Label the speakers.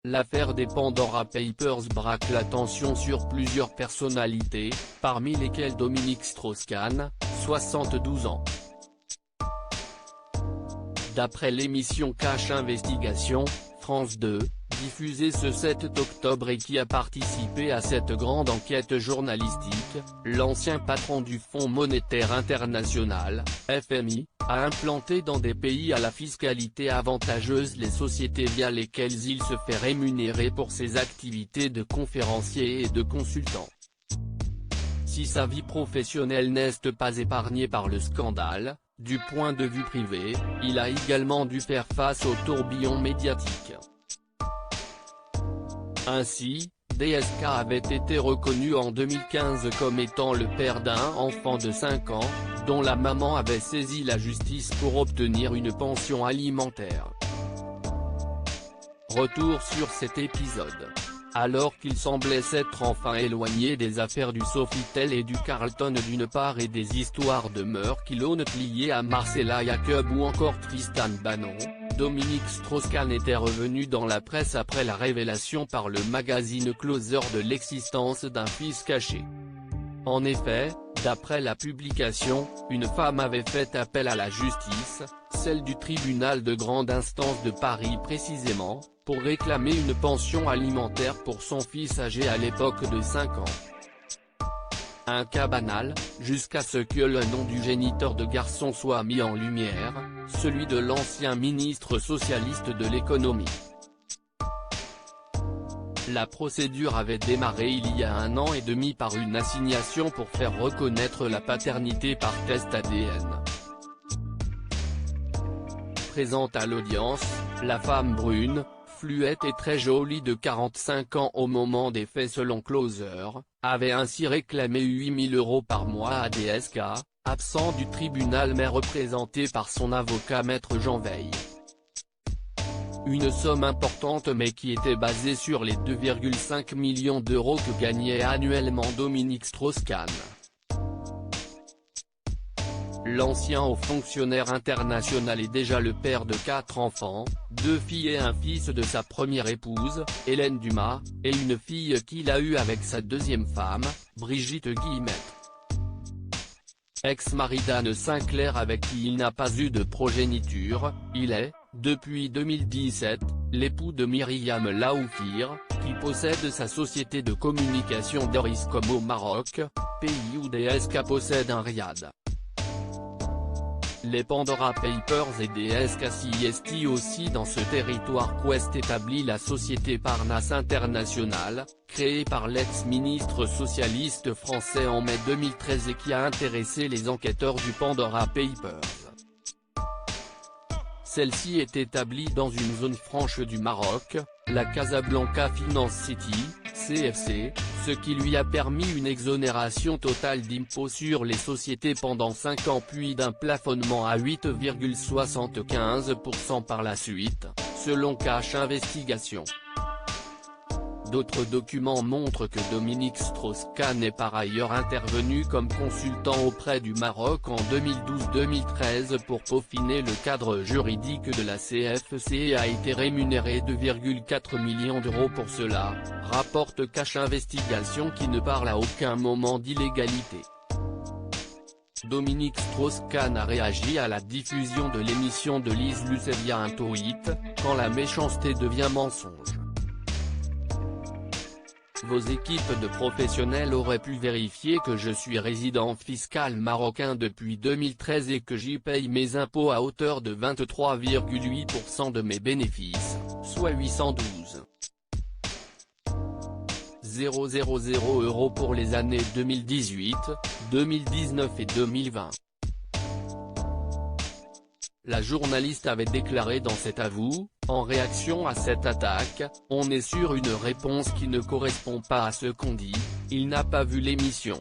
Speaker 1: l'affaire des Pandora Papers braque l'attention sur plusieurs personnalités, parmi lesquelles Dominique Strauss-Kahn, 72 ans. D'après l'émission Cache Investigation, France 2, diffusée ce 7 octobre et qui a participé à cette grande enquête journalistique, l'ancien patron du Fonds monétaire international, FMI, a implanté dans des pays à la fiscalité avantageuse les sociétés via lesquelles il se fait rémunérer pour ses activités de conférencier et de consultant. Si sa vie professionnelle n'est pas épargnée par le scandale, du point de vue privé, il a également dû faire face au tourbillon médiatique. Ainsi, DSK avait été reconnu en 2015 comme étant le père d'un enfant de 5 ans, dont la maman avait saisi la justice pour obtenir une pension alimentaire. Retour sur cet épisode. Alors qu'il semblait s'être enfin éloigné des affaires du Sofitel et du Carlton d'une part et des histoires de meurtres liées à Marcella Yacob ou encore Tristan Bannon, Dominique Strauss-Kahn était revenu dans la presse après la révélation par le magazine Closer de l'existence d'un fils caché. En effet, d'après la publication, une femme avait fait appel à la justice, celle du tribunal de grande instance de Paris précisément, pour réclamer une pension alimentaire pour son fils âgé à l'époque de 5 ans. Un cas banal, jusqu'à ce que le nom du géniteur de garçon soit mis en lumière, celui de l'ancien ministre socialiste de l'économie. La procédure avait démarré il y a 1 an et demi par une assignation pour faire reconnaître la paternité par test ADN. Présente à l'audience, la femme brune, fluette et très jolie de 45 ans au moment des faits selon Closer, avait ainsi réclamé 8 000 € par mois à DSK, absent du tribunal mais représenté par son avocat maître Jean Veil. Une somme importante mais qui était basée sur les 2,5 millions d'euros que gagnait annuellement Dominique Strauss-Kahn. L'ancien haut fonctionnaire international est déjà le père de 4 enfants, 2 filles et un fils de sa première épouse, Hélène Dumas, et une fille qu'il a eue avec sa deuxième femme, Brigitte Guillemette. Ex-mari d'Anne Sinclair avec qui il n'a pas eu de progéniture, il est, depuis 2017, l'époux de Myriam Laoufir, qui possède sa société de communication d'Oriscom au Maroc, pays où DSK possède un riad. Les Pandora Papers et DSK s'y aussi dans ce territoire qu'Ouest établit la société Parnasse International, créée par l'ex-ministre socialiste français en mai 2013 et qui a intéressé les enquêteurs du Pandora Papers. Celle-ci est établie dans une zone franche du Maroc, la Casablanca Finance City, CFC, ce qui lui a permis une exonération totale d'impôts sur les sociétés pendant 5 ans puis d'un plafonnement à 8,75% par la suite, selon Cache Investigation. D'autres documents montrent que Dominique Strauss-Kahn est par ailleurs intervenu comme consultant auprès du Maroc en 2012-2013 pour peaufiner le cadre juridique de la CFC et a été rémunéré 2,4 millions d'euros pour cela, rapporte Cache Investigation qui ne parle à aucun moment d'illégalité. Dominique Strauss-Kahn a réagi à la diffusion de l'émission de Lise Lucet via un tweet, quand la méchanceté devient mensonge. Vos équipes de professionnels auraient pu vérifier que je suis résident fiscal marocain depuis 2013 et que j'y paye mes impôts à hauteur de 23,8% de mes bénéfices, soit 812 000 € pour les années 2018, 2019 et 2020. La journaliste avait déclaré dans cet avou, en réaction à cette attaque, on est sur une réponse qui ne correspond pas à ce qu'on dit, il n'a pas vu l'émission.